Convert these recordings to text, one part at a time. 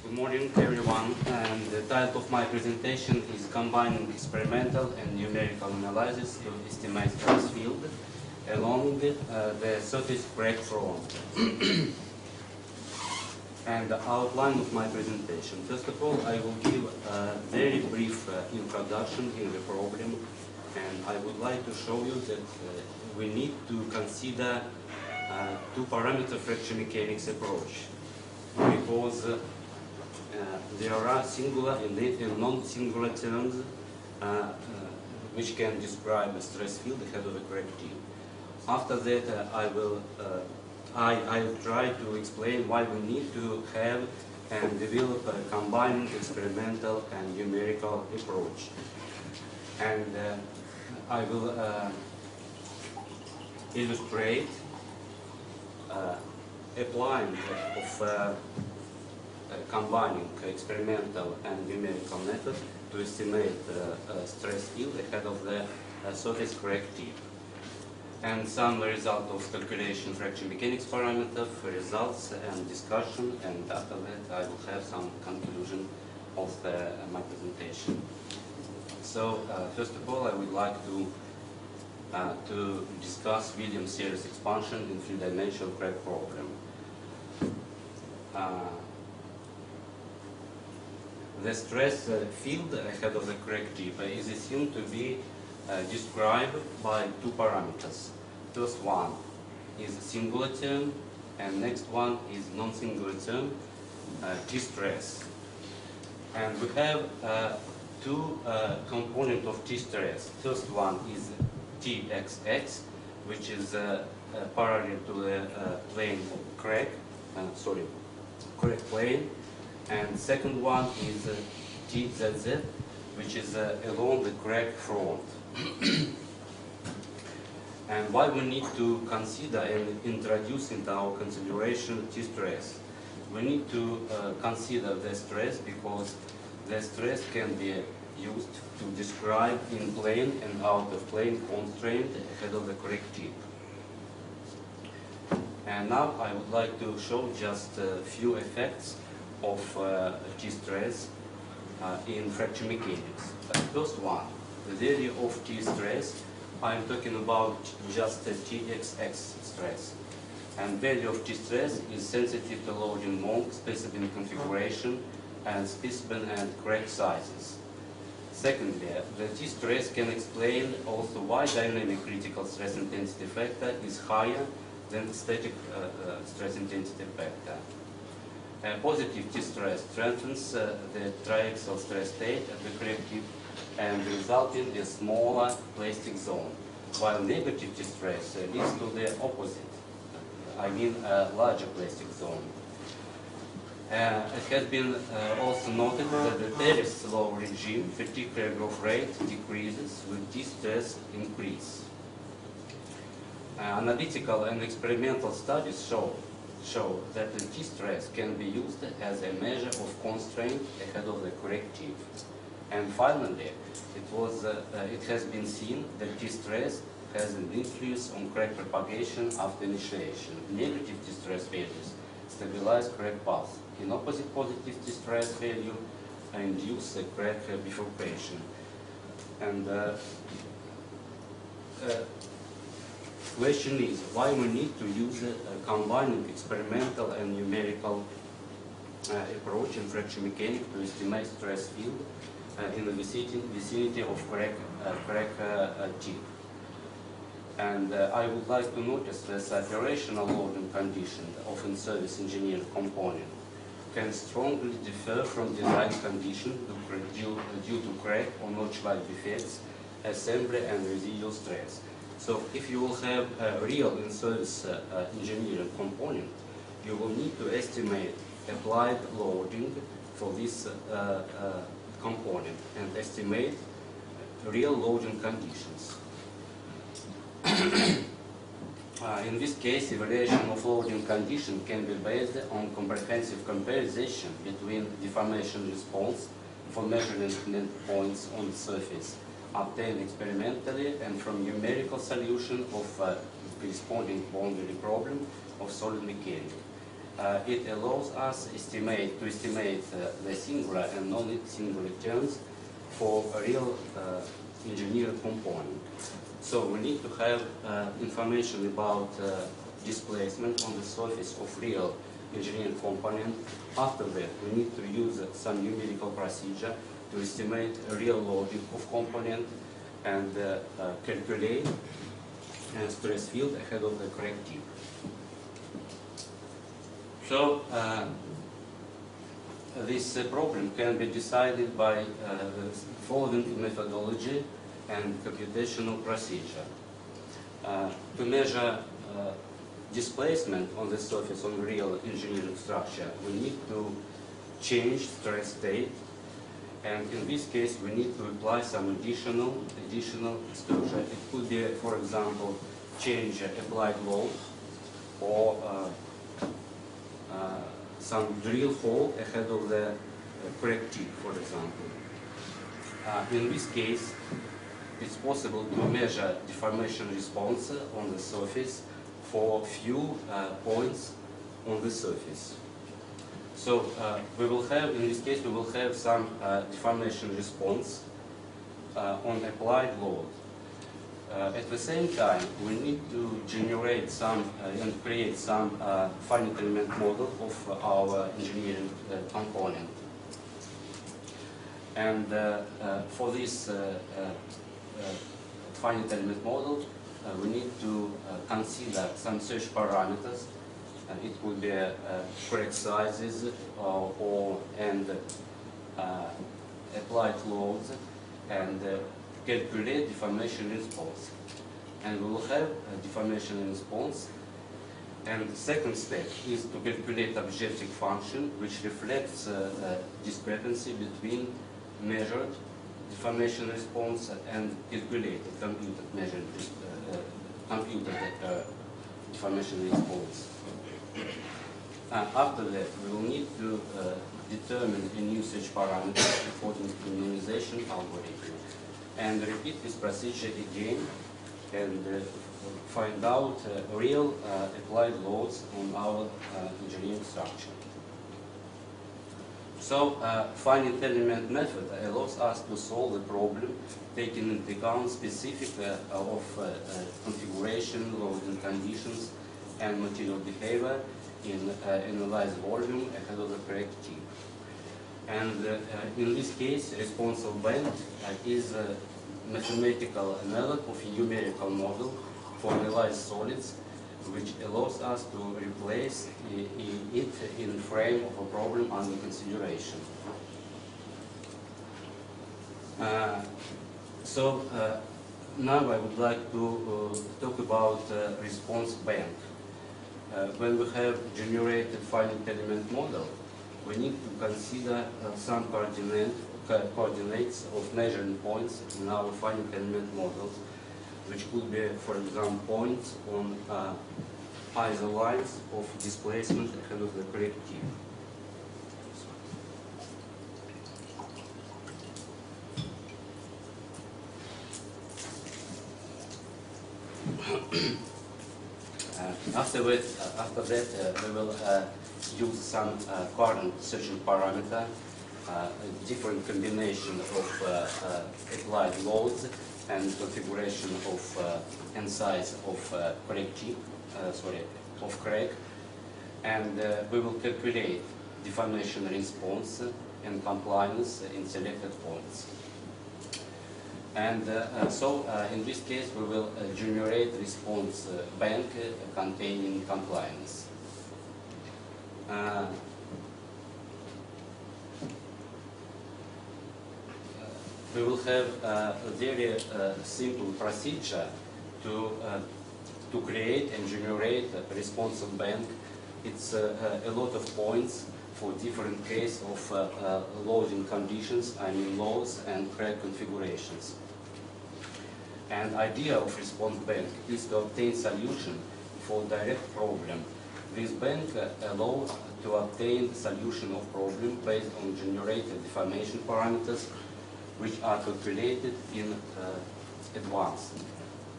Good morning, everyone. And the title of my presentation is Combining Experimental and Numerical Analysis to Estimate Stress Field along the surface crack front. And the outline of my presentation. First of all, I will give a very brief introduction in the problem, and I would like to show you that we need to consider two-parameter fracture mechanics approach, because there are singular and non-singular terms which can describe a stress field ahead of a crack tip. After that, I will try to explain why we need to have and develop a combining experimental and numerical approach. And I will illustrate applying of combining experimental and numerical method to estimate stress field ahead of the surface crack tip. And some result of calculation fracture mechanics parameter, results and discussion, and after that I will have some conclusion of my presentation. So first of all, I would like to discuss Williams series expansion in three-dimensional crack problem. The stress field ahead of the crack tip is assumed to be described by two parameters. First one is singular term, and next one is non-singular term, T-stress. And we have two components of T-stress. First one is Txx, which is parallel to the plane of crack, crack plane. And second one is Tzz, which is along the crack front. And why we need to consider and introduce into our consideration T-stress? We need to consider the stress because the stress can be used to describe in plane and out of plane constraint ahead of the crack tip. And now I would like to show just a few effects of T-stress in fracture mechanics. First one, the value of T-stress, I'm talking about just the Txx stress. And value of T-stress is sensitive to loading mode, specimen configuration, and specimen and crack sizes. Secondly, the T-stress can explain also why dynamic critical stress intensity factor is higher than the static stress intensity factor. Positive T-stress strengthens the triaxial stress state at the crack tip and resulting in a smaller plastic zone, while negative T-stress leads to the opposite, I mean a larger plastic zone. It has been also noted that the very slow regime particular growth rate decreases with T-stress increase. Analytical and experimental studies show that the T-stress can be used as a measure of constraint ahead of the crack tip. And finally, it has been seen that T-stress has an influence on crack propagation after initiation. Negative T-stress values stabilize crack path. In opposite, positive T-stress value induce a crack bifurcation. And question is why we need to use a combining experimental and numerical approach in fracture mechanics to estimate stress field in the vicinity of crack tip. And I would like to notice that operational loading condition of in-service engineered component can strongly differ from design condition due to crack or notch-like defects, assembly and residual stress. So if you will have a real in-service engineering component, you will need to estimate applied loading for this component and estimate real loading conditions. In this case, evaluation of loading condition can be based on comprehensive comparison between deformation response for measuring points on the surface obtained experimentally and from numerical solution of corresponding boundary problem of solid mechanics. it allows us to estimate the singular and non-singular terms for a real engineered component. So we need to have information about displacement on the surface of real engineered component. After that, we need to use some numerical procedure to estimate a real loading of component and calculate a stress field ahead of the correct tip. So this problem can be decided by the following methodology and computational procedure. To measure displacement on the surface of real engineering structure, we need to change stress state, and in this case we need to apply some additional exposure. It could be, for example, change applied load or some drill hole ahead of the correct tip, for example. In this case, it's possible to measure deformation response on the surface for few points on the surface. So we will have, in this case, we will have some deformation response on applied load. At the same time, we need to generate some and create some finite element model of our engineering component. And for this finite element model, we need to consider some search parameters. It could be correct sizes and applied loads, and calculate deformation response. And we will have a deformation response. And the second step is to calculate objective function which reflects discrepancy between measured deformation response and calculated computed deformation response. After that, we will need to determine a new search parameter according to minimization algorithm, and repeat this procedure again and find out real applied loads on our engineering structure. So, finite element method allows us to solve the problem taking into account specific of configuration, loading conditions, and material behavior in analyzed volume ahead of the correct tip. And in this case, responsive band is a mathematical analog of a numerical model for analyzed solids, which allows us to replace it in the frame of a problem under consideration. Now I would like to talk about response bank. When we have generated finite element model, we need to consider some coordinates of measuring points in our finite element models, which could be, for example, points on either lines of displacement ahead of the correct tip. After that, we will use some current searching parameter, a different combination of applied loads and configuration of and size of correct tip, of crack, and we will calculate deformation response and compliance in selected points. And in this case, we will generate response bank containing compliance. We will have a very simple procedure to create and generate a responsive bank. It's a lot of points for different case of loading conditions, I mean loads and crack configurations. And idea of response bank is to obtain solution for direct problem. This bank allows to obtain solution of problem based on generated deformation parameters, which are calculated in advance.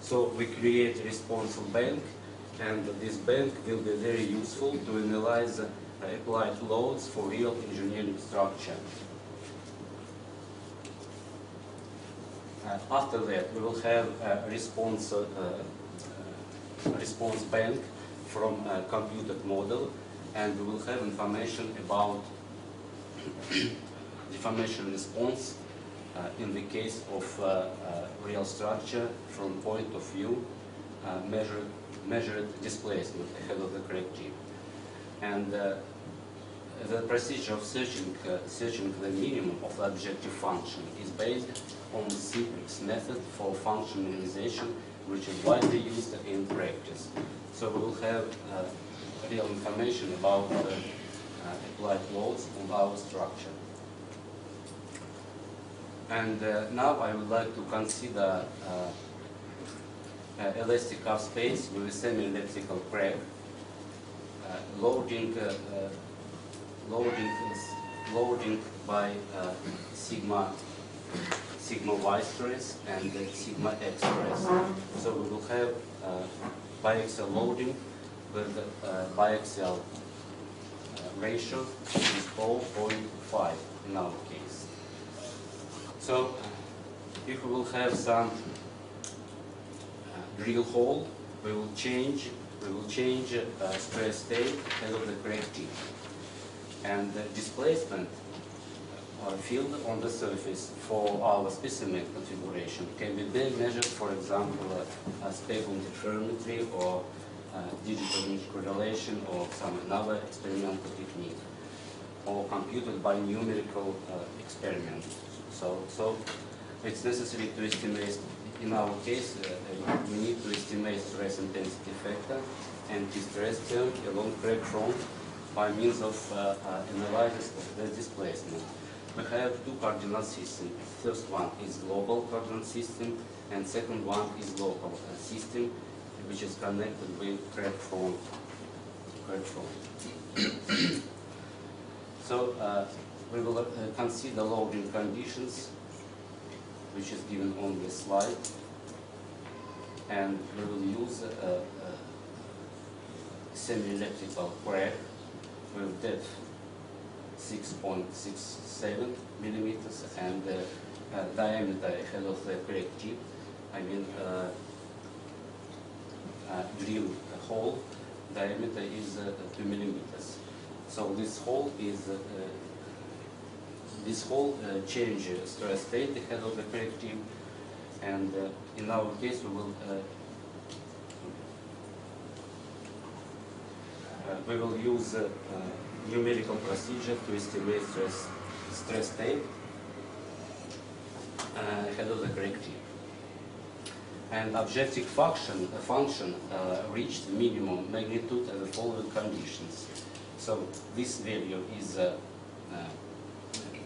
So we create a responsive bank And this bank will be very useful to analyze applied loads for real engineering structure. After that, we will have a response bank from a computed model, and we will have information about deformation response in the case of real structure from point of view measured displacement ahead of the correct tip. And the procedure of searching the minimum of the objective function is based on the simplex method for function minimization, which is widely used in practice. So we will have real information about applied loads on our structure. And now I would like to consider elastic half space with a semi-elliptical crack, loading by sigma y stress and sigma x stress. So we will have biaxial loading with biaxial ratio is 0.5 in our case. So if we will have some drill hole, we will change stress state ahead of the correct tip. And the displacement field on the surface for our specimen configuration can be then measured, for example, speckle interferometry or digital image correlation or some another experimental technique, or computed by numerical experiment. So it's necessary to estimate, in our case, we need to estimate stress intensity factor and the stress term along crack front by means of analysis of the displacement. We have two coordinate systems. First one is global coordinate system, and second one is local system, which is connected with crack front. So we will consider loading conditions, which is given on this slide, and we will use a semi-elliptical crack with depth 6.67 millimeters and diameter ahead of the crack tip. I mean, drill hole diameter is 2 millimeters. So this hole changes stress state ahead of the crack tip, and in our case we will use numerical procedure to estimate stress state ahead of the crack tip. And objective function reached minimum magnitude at the following conditions. So this value is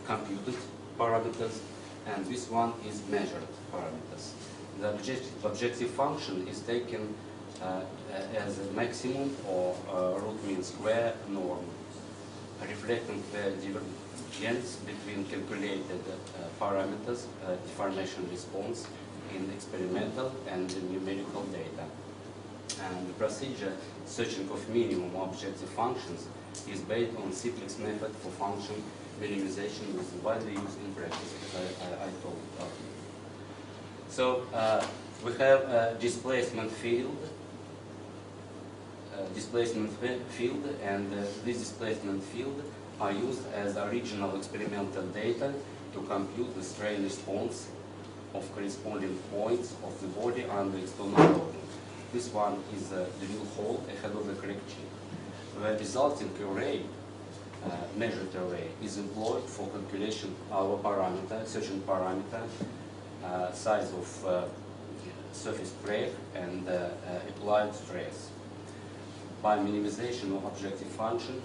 computed parameters, and this one is measured parameters. The objective function is taken as a maximum or root mean square norm, reflecting the divergence between calculated parameters, deformation response in experimental and numerical data. And the procedure searching of minimum objective functions is based on simplex method for function minimization, which is widely used in practice, as I told you. So we have a displacement field, and this displacement field are used as original experimental data to compute the strain response of corresponding points of the body under external loading. This one is a drill hole ahead of the crack tip. The resulting array, measured array, is employed for calculation of our parameter, searching parameter, size of surface crack, and applied stress. By minimization of objective function,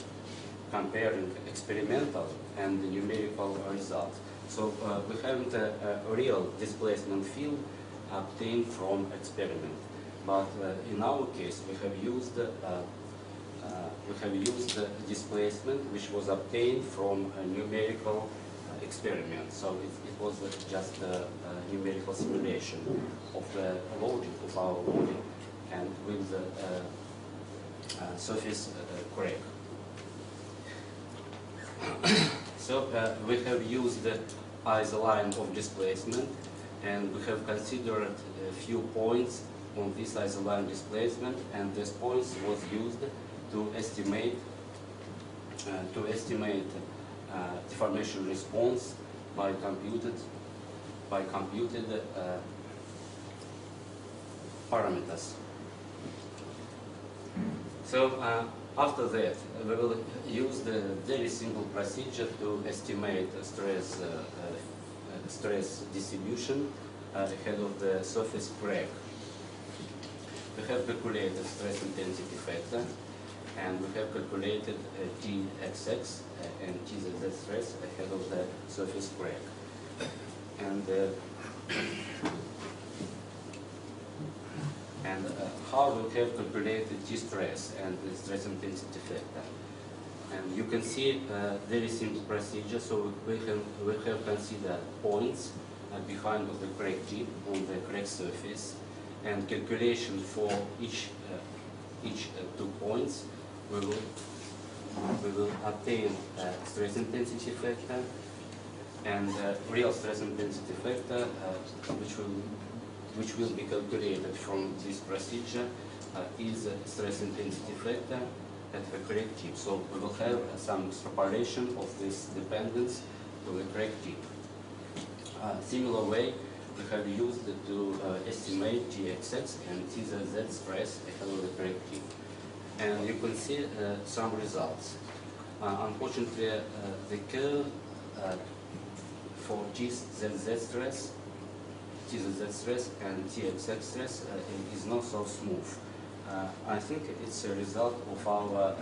comparing experimental and the numerical results. So we haven't a real displacement field obtained from experiment, but in our case we have used displacement which was obtained from a numerical experiment. So it was just a numerical simulation of the loading of our body, and with surface crack. So we have used the isoline of displacement, and we have considered a few points on this isoline displacement, and these points was used to estimate deformation response by computed parameters. So after that, we will use the very simple procedure to estimate stress distribution ahead of the surface crack. We have calculated stress intensity factor, and we have calculated Txx and Tzz stress ahead of the surface crack. And how we have calculated T stress and the stress intensity factor. And you can see a very simple procedure. So we have considered points behind of the crack tip on the crack surface, and calculation for each 2 points. We will obtain stress intensity factor, and real stress intensity factor, which will be calculated from this procedure, is stress intensity factor at the crack tip. So we will have some extrapolation of this dependence to the crack tip. Similar way, we have used to estimate Txx and Tzz stress ahead of the crack tip. And you can see some results. Unfortunately, the curve for Tzz stress and Txx stress is not so smooth. I think it's a result of our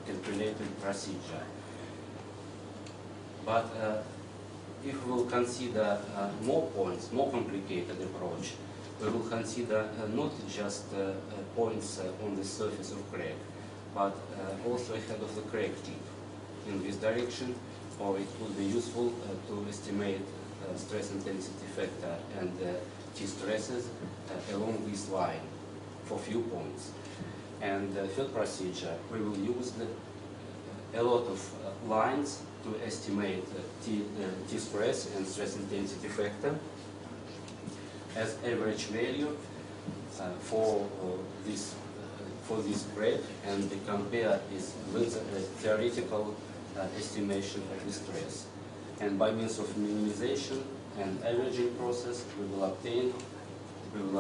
calculated procedure. But if we will consider more points, more complicated approach, we will consider not just points on the surface of crack, but also ahead of the crack tip in this direction, or it would be useful to estimate stress intensity factor and T stresses along this line for few points. And the third procedure, we will use a lot of lines to estimate T stress and stress intensity factor as average value for this crack, and compare this with the theoretical estimation of the stress. And by means of minimization and averaging process, we will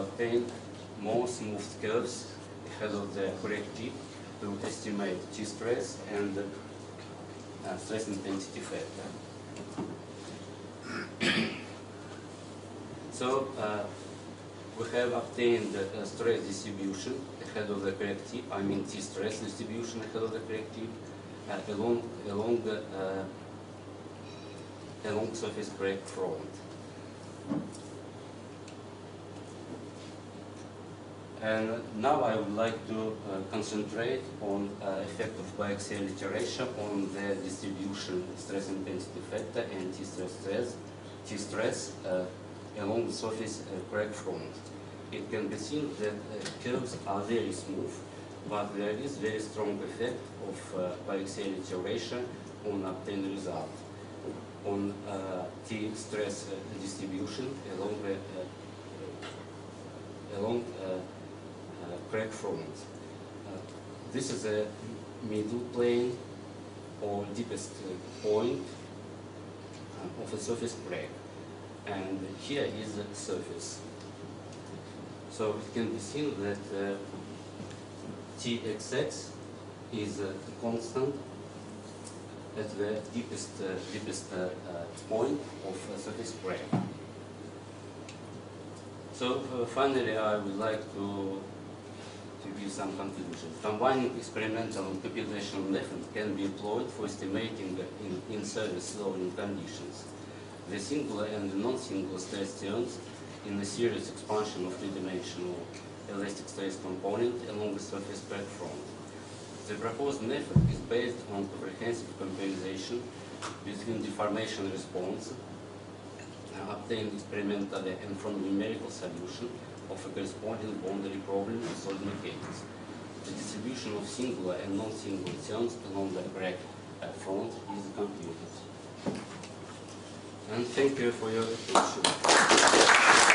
obtain more smooth curves ahead of the crack tip to estimate T stress and stress intensity factor. So we have obtained stress distribution ahead of the crack tip. I mean T stress distribution ahead of the crack tip along surface crack front. And now I would like to concentrate on effect of biaxial iteration on the distribution stress intensity factor and T stress along the surface crack front. It can be seen that curves are very smooth, but there is very strong effect of biaxial iteration on obtained result on T stress distribution along crack front. This is a middle plane or deepest point of a surface crack, and here is the surface. So it can be seen that Txx is constant at the deepest point of surface crack. So finally, I would like to give some conclusions. Combining experimental and computational methods can be employed for estimating in-service loading conditions. The singular and the non-singular stress terms in the series expansion of three-dimensional elastic stress component along the surface crack front. The proposed method is based on comprehensive comparison between deformation response obtained experimentally and from numerical solution of a corresponding boundary problem in solid mechanics. the distribution of singular and non-singular terms along the correct front is computed. And thank you for your attention.